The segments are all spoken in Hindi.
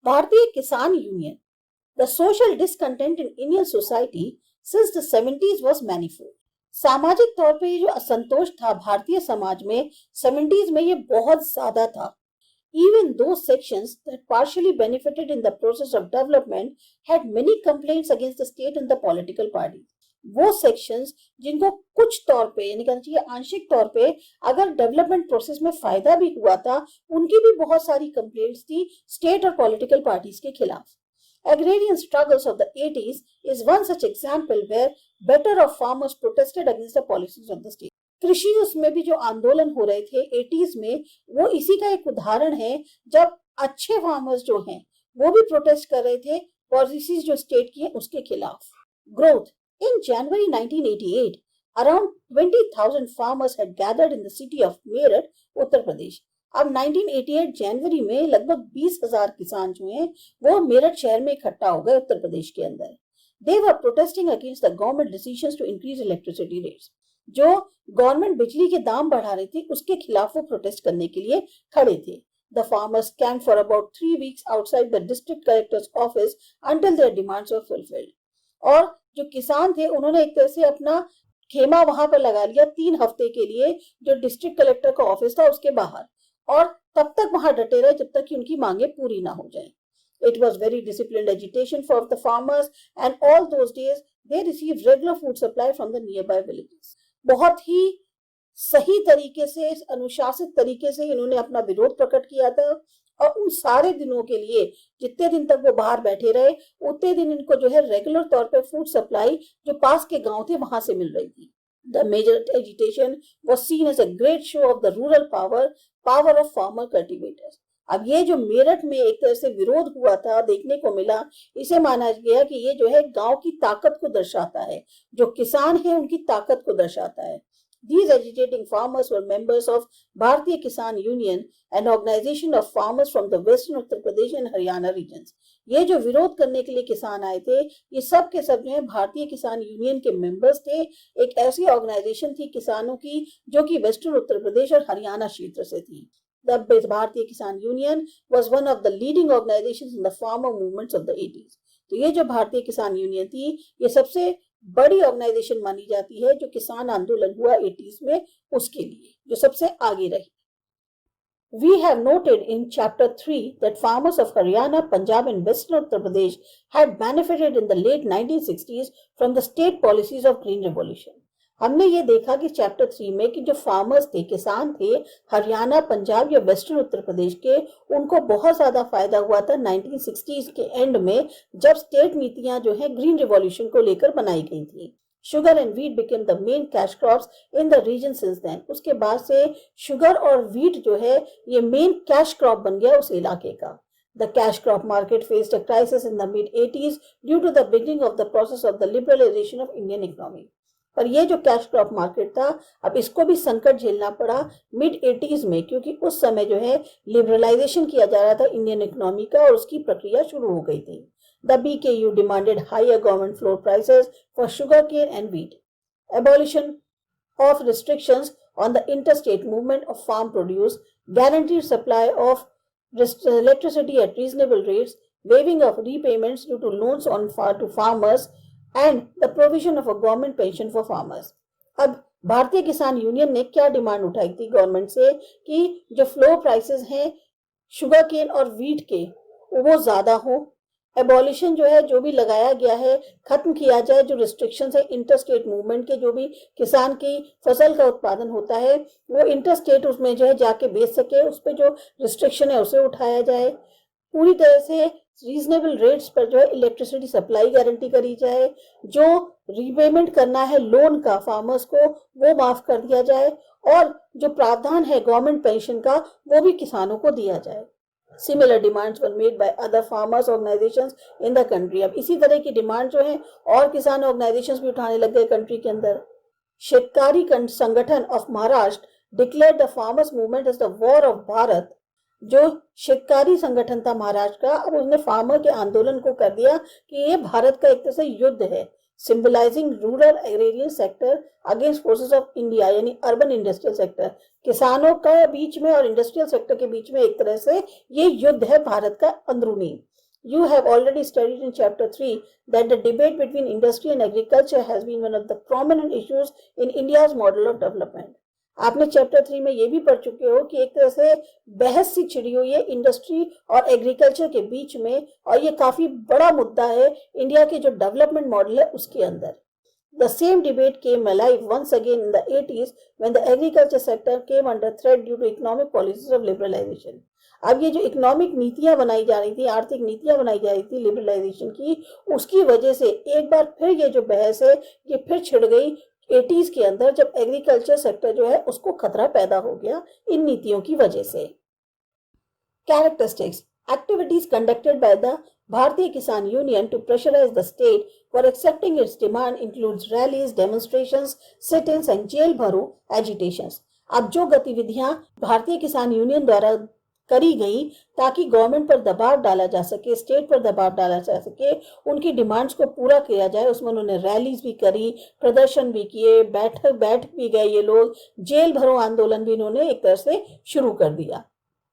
Bharatiya Kisan Union. The social discontent in Indian society since the 70s was manifold. सामाजिक तौर पे ये जो असंतोष था भारतीय समाज में 70s में ये बहुत ज्यादा था. Even those sections that partially benefited in the process of development had many complaints against the state and the political parties. वो सेक्शंस जिनको कुछ तौर पे यानी कहना चाहिए आंशिक तौर पे अगर डेवलपमेंट प्रोसेस में फायदा भी हुआ था, उनकी भी बहुत सारी कंप्लेंट्स थी स्टेट और पॉलिटिकल पार्टीज के खिलाफ. Agrarian struggles of the 80s is one such example where better of farmers protested against the policies of the state. कृषि उसमें भी जो आंदोलन हो रहे थे 80s में, वो इसी का एक उदाहरण है जब अच्छे फार्मर्स जो हैं वो भी प्रोटेस्ट कर रहे थे पॉलिसीज जो स्टेट की है उसके खिलाफ. Growth. In January 1988, around 20,000 farmers had gathered in the city of Meerut, Uttar Pradesh. अब 1988 जनवरी में लगभग 20,000 किसान जो हैं वो मेरठ शहर में इकट्ठा हो गए उत्तर प्रदेश के अंदर. They were protesting against the government decisions to increase electricity rates. जो गवर्नमेंट बिजली के दाम बढ़ा रही थी उसके खिलाफ वो प्रोटेस्ट करने के लिए खड़े थे. The farmers camped for about 3 weeks outside the district collector's office until their demands were fulfilled. और जो किसान थे उन्होंने एक तरह से अपना खेमा वहां पर लगा लिया 3 हफ्ते के लिए जो डिस्ट्रिक्ट कलेक्टर का ऑफिस था उसके बाहर, और तब तक वहां डटे रहे जब तक कि उनकी मांगे पूरी ना हो जाए. It was very disciplined agitation for the farmers and all those days they received regular food supply from the nearby villages. बहुत ही सही तरीके से अनुशासित तरीके से इन्होंने अपना विरोध प्रकट किया था, और उन सारे दिनों के लिए जितने दिन तक वो बाहर बैठे रहे उतने दिन इनको जो है रेगुलर तौर पे फूड सप्लाई जो पास के गांव थे वहां से मिल रही थी. The major agitation was seen as a great show of the rural power of farmer cultivators. अब ये जो मेरठ में एक तरह से विरोध हुआ था देखने को मिला, इसे माना गया कि ये जो है गांव की ताकत को दर्शाता है, जो किसान है उनकी ताकत को दर्शाता है. These agitating farmers were members of Bharatiya Kisan Union, an organization of farmers from the western Uttar Pradesh and Haryana regions. ये जो विरोध करने के लिए किसान आए थे ये सब के सब जो है भारतीय किसान यूनियन के मेंबर्स थे. एक ऐसी ऑर्गेनाइजेशन थी किसानों की जो कि वेस्टर्न उत्तर प्रदेश और हरियाणा क्षेत्र से थी. The Bharatiya Kisan Union was one of the leading organizations in the farmer movements of the 80s. तो ये जो भारतीय किसान यूनियन थी ये सबसे बड़ी ऑर्गेनाइजेशन मानी जाती है जो किसान आंदोलन हुआ 80s में उसके लिए जो सबसे आगे रही. We have noted in chapter 3 that farmers of Haryana, Punjab and Western Uttar Pradesh had benefited in the late 1960s from the state policies of Green Revolution. हमने ये देखा कि चैप्टर 3 में कि जो फार्मर्स थे किसान थे हरियाणा पंजाब या वेस्टर्न उत्तर प्रदेश के, उनको बहुत ज्यादा फायदा हुआ था 1960s के एंड में जब स्टेट नीतियां जो है ग्रीन रिवॉल्यूशन को लेकर बनाई गई थी. Sugar and wheat became the main cash crops in the region since then. उसके बाद से शुगर और व्हीट जो है ये मेन कैश क्रॉप बन गया उस इलाके का. The cash crop market faced a crisis in the mid-80s due to the beginning of the process of the liberalization of Indian economy. पर ये जो कैश क्रॉप मार्केट था अब इसको भी संकट झेलना पड़ा मिड 80s में, क्योंकि उस समय जो है लिबरलाइजेशन किया जा रहा था इंडियन इकोनॉमी का और उसकी प्रक्रिया शुरू हो गई थी. The BKU demanded higher government floor prices for sugarcane and wheat, abolition of restrictions on the interstate movement of farm produce, guaranteed supply of electricity at reasonable rates, waiving of repayments due to loans to farmers, and the provision of a government pension for farmers. अब भारतीय किसान यूनियन ने क्या डिमांड उठाई थी गवर्नमेंट से कि जो फ्लोर प्राइसेस हैं शुगर केन और व्हीट के वो ज्यादा हो, एबॉलिशन जो है जो भी लगाया गया है खत्म किया जाए, जो रिस्ट्रिक्शंस है इंटरस्टेट मूवमेंट के, जो भी किसान की फसल का उत्पादन होता है वो इंटरस्टेट उसमें जो है जाके बेच सके, उस पर जो रिस्ट्रिक्शन है उसे उठाया जाए. पूरी तरह से रीजनेबल रेट्स पर जो है इलेक्ट्रिसिटी सप्लाई गारंटी करी जाए, जो रीपेमेंट करना है लोन का फार्मर्स को वो माफ कर दिया जाए, और जो प्रावधान है गवर्नमेंट पेंशन का वो भी किसानों को दिया जाए. Similar demands were made by other farmers organisations in the country. अब इसी तरह की डिमांड जो है और किसान ऑर्गेनाइजेशंस भी उठाने लग गए कंट्री के अंदर. Shetkari Sanghatana of Maharashtra declared the farmers movement as the war of Bharat. जो शेतकारी संगठन था महाराष्ट्र का, अब उसने फार्मर के आंदोलन को कर दिया कि ये भारत का एक तरह से युद्ध है. Symbolising rural agrarian sector against forces of India, यानी अर्बन इंडस्ट्रियल सेक्टर। किसानों का बीच में और इंडस्ट्रियल सेक्टर के बीच में एक तरह से ये युद्ध है भारत का अंदरूनी। You have already studied in chapter 3 that the debate between industry and agriculture has been one of the prominent issues in India's model of development. आपने चैप्टर 3 में ये भी पढ़ चुके हो कि एक तरह से बहस सी छिड़ी हुई है इंडस्ट्री और एग्रीकल्चर के बीच में, और ये काफी बड़ा मुद्दा है इंडिया के जो डेवलपमेंट मॉडल है उसके अंदर। The same debate came alive once again in the 80s when the agriculture sector came under threat due to economic policies of liberalization. अब ये जो इकोनॉमिक नीतियां बनाई जा रही थी, आर्थिक नीतियां बनाई जा रही थी लिबरलाइजेशन की, उसकी वजह से एक बार फिर ये जो बहस है ये फिर छिड़ गई 80s के अंदर, जब एग्रीकल्चर सेक्टर जो है उसको खतरा पैदा हो गया इन नीतियों की वजह से। Characteristics: activities conducted by the Bharatiya Kisan Union to pressurize the state for accepting its demand includes rallies, demonstrations, sit-ins and jail भरो agitations. अब जो गतिविधियां भारतीय किसान यूनियन द्वारा करी गई ताकि गवर्नमेंट पर दबाव डाला जा सके, स्टेट पर दबाव डाला जा सके, उनकी डिमांड्स को पूरा किया जाए, उसमें उन्होंने रैलीज भी करी, प्रदर्शन भी किए, बैठ भी गए ये लोग, जेल भरो आंदोलन भी इन्होंने एक तरह से शुरू कर दिया।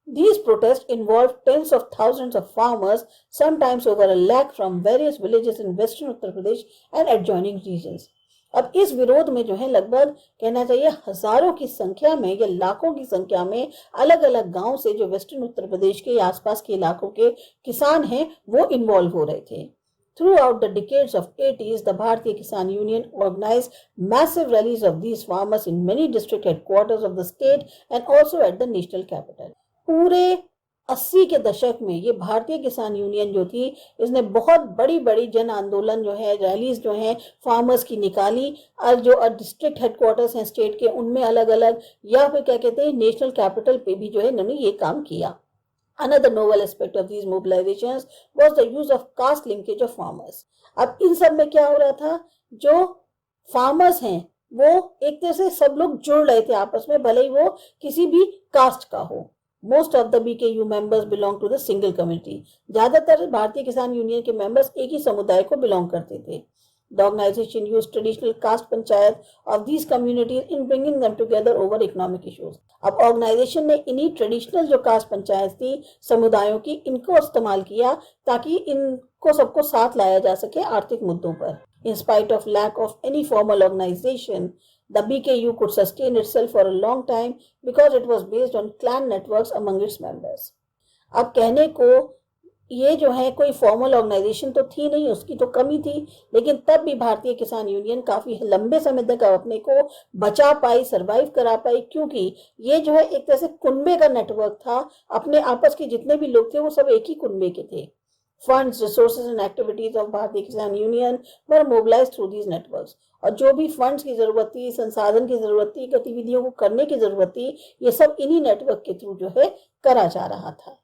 These protests involved tens of thousands of farmers, sometimes over 1 lakh from various villages in western Uttar Pradesh and adjoining regions. अब इस विरोध में जो है लगभग कहना चाहिए हजारों की संख्या में या लाखों की संख्या में अलग अलग गांव से जो वेस्टर्न उत्तर प्रदेश के आसपास के इलाकों के किसान हैं वो इन्वॉल्व हो रहे थे। Throughout the decades of 80s, the Bharatiya Kisan Union organized massive rallies of these farmers in many district headquarters of the state and also at the national capital. पूरे 80 के दशक में ये भारतीय किसान यूनियन जो थी इसने बहुत बड़ी बड़ी जन आंदोलन जो है, रैलीज जो है फार्मर्स की निकाली, और जो डिस्ट्रिक्ट हेडक्वार्टर्स हैं स्टेट के उनमें अलग अलग, या फिर क्या कहते हैं नेशनल कैपिटल पे भी जो है इन्होंने ये काम किया। Another novel aspect of these mobilizations was the use of caste linkage of farmers. अब इन सब में क्या हो रहा था, जो फार्मर्स हैं वो एक तरह से सब लोग जुड़ रहे थे आपस में, भले ही वो किसी भी कास्ट का हो। Most of the BKU members belong to the single community. ज्यादातर भारतीय किसान यूनियन के मेंबर्स एक ही समुदाय को बिलोंग करते थे। The organization used traditional caste panchayat of these communities in bringing them together over economic issues. अब ऑर्गेनाइजेशन ने इन्हीं ट्रेडिशनल जो कास्ट पंचायत थी समुदायों की, इनको इस्तेमाल किया ताकि इनको सबको साथ लाया जा सके आर्थिक मुद्दों पर। In spite of lack of any formal organization, the BKU could sustain itself for a long time because it was based on clan networks among its members. अब कहने को ये जो है कोई फॉर्मल ऑर्गेनाइजेशन तो थी नहीं, उसकी तो कमी थी, लेकिन तब भी भारतीय किसान यूनियन काफी लंबे समय तक अपने को बचा पाई, सरवाइव करा पाई, क्योंकि ये जो है एक तरह से कुनबे का नेटवर्क था। अपने आपस के जितने भी लोग थे वो सब एक ही कुनबे के थे। Funds, resources and activities of भारतीय किसान union were mobilized through these networks. और जो भी फंड्स की जरूरत थी, संसाधन की जरूरत थी, गतिविधियों को करने की जरूरत थी, ये सब इन्हीं नेटवर्क के थ्रू जो है करा जा रहा था।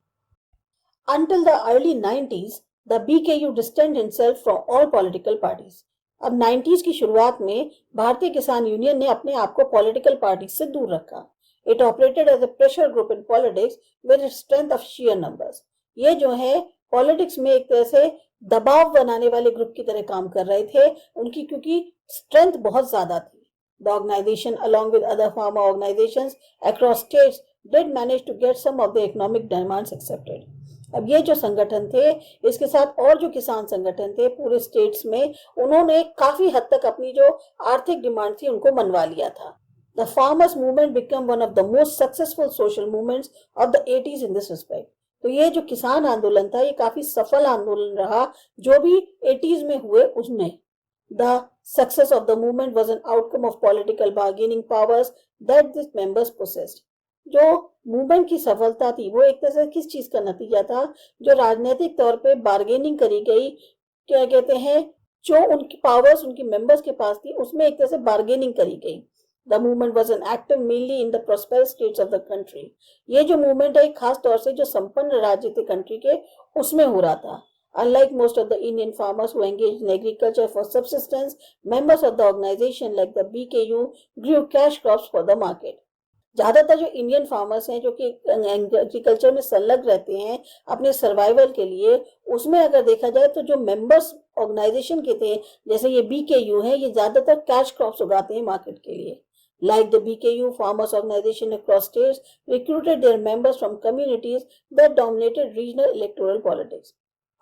Until the early 90s, the BKU distanced himself from all political parties. अब 90s की शुरुआत में भारतीय किसान यूनियन ने अपने आप को पॉलिटिकल पार्टी से दूर रखा। It operated as a pressure group in politics with its strength of sheer numbers. ये जो है पॉलिटिक्स में एक तरह से दबाव बनाने वाले ग्रुप की तरह काम कर रहे थे, उनकी क्योंकि स्ट्रेंथ बहुत ज्यादा थी। The organization, along with other farmer organizations across states, did manage to get some of the economic demands accepted. अब ये जो संगठन थे, इसके साथ और जो किसान संगठन थे पूरे स्टेट्स में, उन्होंने काफी हद तक अपनी जो आर्थिक डिमांड थी उनको मनवा लिया था। The farmers movement became one of the most successful social movements of the 80s in this respect. तो ये जो किसान आंदोलन था ये काफी सफल आंदोलन रहा जो भी 80s में हुए उसमें। The success of the movement was an outcome of political bargaining powers that its members possessed. जो मूवमेंट की सफलता थी वो एक तरह से किस चीज का नतीजा था, जो राजनीतिक तौर पे बार्गेनिंग करी गई, क्या कहते हैं, जो उनकी पावर्स उनकी मेंबर्स के पास थी उसमें एक तरह से बार्गेनिंग करी गई। The movement was an active mainly in the prosperous states of the country. ये जो मूवमेंट है खास तौर से जो संपन्न राज्य थे कंट्री के उसमें हो रहा था। Unlike most of the Indian farmers who engaged in agriculture for subsistence, members of the organization like the BKU grew cash crops for the market. ज्यादातर जो इंडियन फार्मर्स हैं जो कि एग्रीकल्चर में संलग्न रहते हैं अपने सर्वाइवल के लिए, उसमें अगर देखा जाए तो जो मेंबर्स ऑर्गेनाइजेशन के थे, जैसे ये बीकेयू है, ये ज्यादातर कैश क्रॉप्स उगाते हैं मार्केट के लिए। Like the BKU, farmers organization across states recruited their members from communities that dominated regional electoral politics.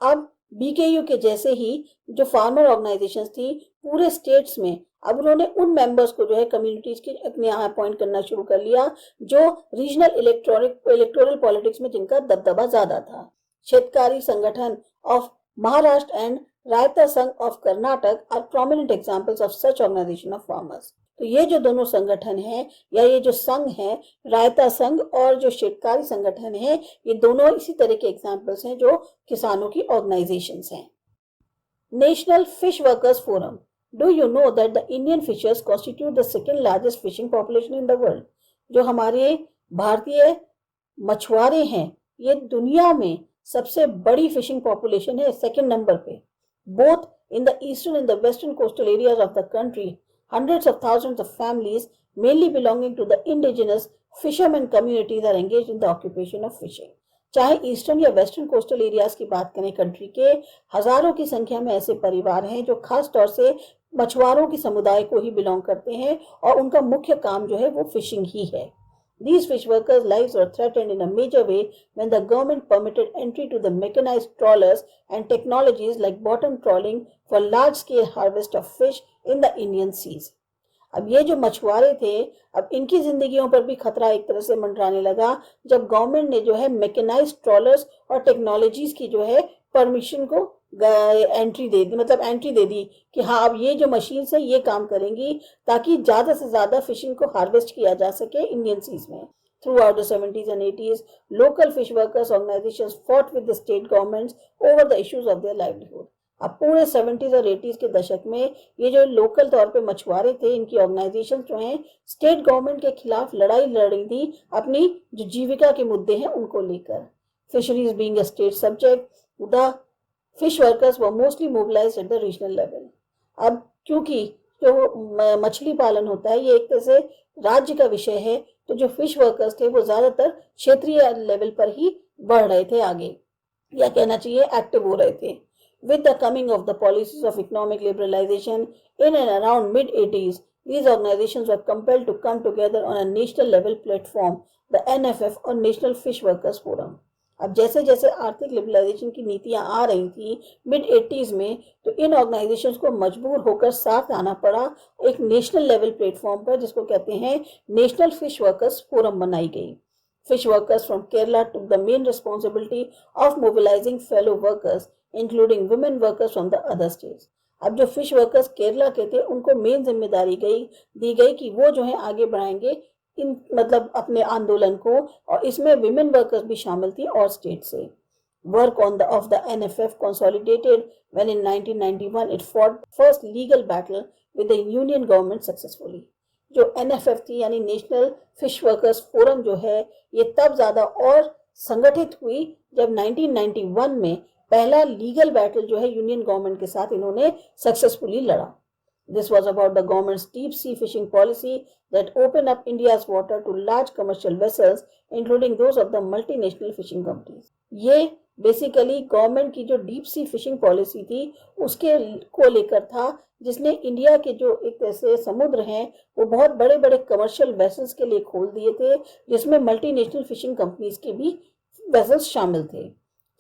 अब बीकेयू के जैसे ही जो फार्मर ऑर्गेनाइजेशंस थी पूरे स्टेट्स में, अब उन्होंने उन मेंबर्स को जो है कम्युनिटीज के अपने यहाँ अपॉइंट करना शुरू कर लिया जो रीजनल इलेक्टोरल पॉलिटिक्स में जिनका दबदबा ज्यादा था। शेतकारी Sanghatana of Maharashtra and Raitha Sangha of Karnataka are prominent examples of such organisation of farmers. तो ये जो दोनों संगठन हैं या ये जो संघ है, रायता संघ और जो शेतकारी संगठन है, ये दोनों इसी तरह के एग्जांपल्स हैं जो किसानों की ऑर्गेनाइजेशंस हैं। National fish workers forum. Do you know that the Indian fishers constitute the second largest fishing population in the world. जो हमारे भारतीय मछुआरे हैं, ये दुनिया में सबसे बड़ी फिशिंग पॉपुलेशन है, सेकेंड नंबर पे। Both in the eastern and the western coastal areas of the country, hundreds of thousands of families, mainly belonging to the indigenous fishermen communities, are engaged in the occupation of fishing. चाहे ईस्टर्न या वेस्टर्न कोस्टल एरियाज की बात करें कंट्री के, हजारों की संख्या में ऐसे परिवार हैं जो खास तौर से मछुआरों की समुदाय को ही बिलोंग करते हैं और उनका मुख्य काम जो है वो फिशिंग ही है। These fish workers' lives were threatened in a major way when the government permitted entry to the mechanized trawlers and technologies like bottom trawling for large-scale harvest of fish in the Indian seas. अब ये जो मछुआरे थे, अब इनकी जिंदगियों पर भी खतरा एक तरह से मंडराने लगा जब गवर्नमेंट ने जो है मैकेनाइज्ड ट्रॉलर्स और टेक्नोलॉजीज की जो है परमिशन को एंट्री दे दी, मतलब एंट्री दे दी कि हाँ अब ये जो मशीन है ये काम करेंगी ताकि ज्यादा से ज्यादा फिशिंग को हार्वेस्ट किया जा सके इंडियन सीज में। Throughout the 70s and 80s, local fish workers organizations fought with the state governments over the issues of their livelihood. अब पूरे 70s और 80s के दशक में ये जो लोकल तौर पे मछुआरे थे, इनकी ऑर्गेनाइजेशन जो हैं स्टेट गवर्नमेंट के खिलाफ लड़ाई लड़ रही थी अपनी जो जीविका के मुद्दे हैं उनको लेकर। Fisheries being a state subject, the fish workers were mostly mobilised at the regional level. अब क्योंकि जो मछली पालन होता है ये एक तरह से राज्य का विषय है, तो जो फिश वर्कर्स थे वो ज्यादातर क्षेत्रीय लेवल पर ही बढ़ रहे थे आगे, या कहना चाहिए एक्टिव हो रहे थे। With the coming of the policies of economic liberalization in and around mid-80s, these organizations were compelled to come together on a national level platform, the NFF or National Fish Workers Forum. अब जैसे जैसे आर्थिक लिबरलाइजेशन की नीतियां आ रही थी मिड 80s में, तो इन ऑर्गेनाइजेशंस को मजबूर होकर साथ आना पड़ा एक नेशनल लेवल प्लेटफॉर्म पर, जिसको कहते हैं नेशनल फिश वर्कर्स फोरम बनाई गई। Fish workers from Kerala took the main responsibility of mobilizing fellow workers, including women workers from the other states. अब जो फिश वर्कर्स केरला के थे उनको मेन जिम्मेदारी दी गई कि वो जो है आगे बढ़ाएंगे इन मतलब अपने आंदोलन को, और इसमें विमेन वर्कर्स भी शामिल थी और स्टेट से। Work on the of the NFF consolidated when in 1991 it fought first legal battle with the union government successfully. जो NFF थी यानी नेशनल फिश वर्कर्स फोरम जो है ये तब ज्यादा और संगठित हुई जब 1991 में पहला लीगल बैटल जो है यूनियन गवर्नमेंट के साथ इन्होंने सक्सेसफुली लड़ा। This was about the government's deep sea fishing policy that opened up India's water to large commercial vessels, including those of the multinational fishing companies. ये बेसिकली गवर्नमेंट की जो डीप सी फिशिंग पॉलिसी थी उसके को लेकर था, जिसने इंडिया के जो एक ऐसे समुद्र हैं वो बहुत बड़े बड़े कमर्शियल वेसल्स के लिए खोल दिए थे, जिसमें मल्टीनेशनल फिशिंग कंपनीज के भी वेसल्स शामिल थे।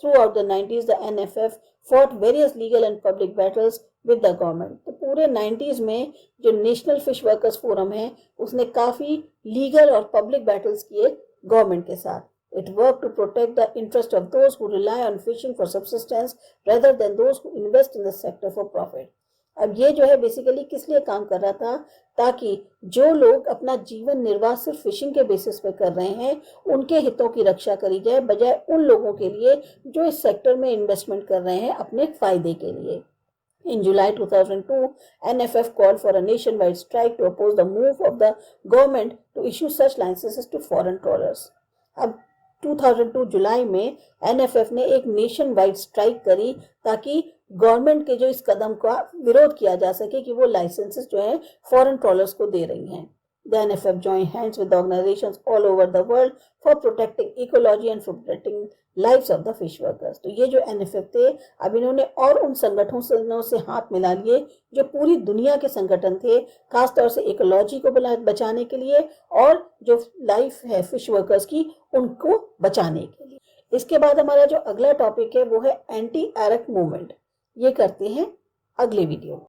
Throughout the 90s, the NFF fought various legal and public battles with the government. तो पूरे 90s में जो नेशनल फिश वर्कर्स फोरम है उसने काफी लीगल और पब्लिक बैटल्स किए गवर्नमेंट के साथ। It worked to protect the interest of those who rely on fishing for subsistence rather than those who invest in the sector for profit. अब ये जो है बेसिकली किस लिए काम कर रहा था, ताकि जो लोग अपना जीवन निर्वाह सिर्फ फिशिंग के बेसिस पे कर रहे हैं उनके हितों की रक्षा करी जाए, बजाय उन लोगों के लिए जो इस सेक्टर में इन्वेस्टमेंट कर रहे हैं अपने फायदे के लिए। In July 2002, NFF called for a nationwide strike to oppose the move of the government to issue such licenses to foreign trawlers. अब 2002 जुलाई में NFF ने एक नेशन वाइड स्ट्राइक करी ताकि गवर्नमेंट के जो इस कदम का विरोध किया जा सके कि वो लाइसेंसेस जो है फॉरेन ट्रॉलर्स को दे रही हैं। The NFF joined hands with organizations all over the world for protecting ecology and for protecting lives of the fish workers. तो ये जो NFF थे, अब इन्होंने और उन संगठनों से हाथ मिला लिए जो पूरी दुनिया के संगठन थे, खासतौर से इकोलॉजी को बचाने के लिए और जो लाइफ है फिश वर्कर्स की उनको बचाने के लिए। इसके बाद हमारा जो अगला टॉपिक है वो है एंटी एरक मूवमेंट। ये करते हैं अगले वीडियो में।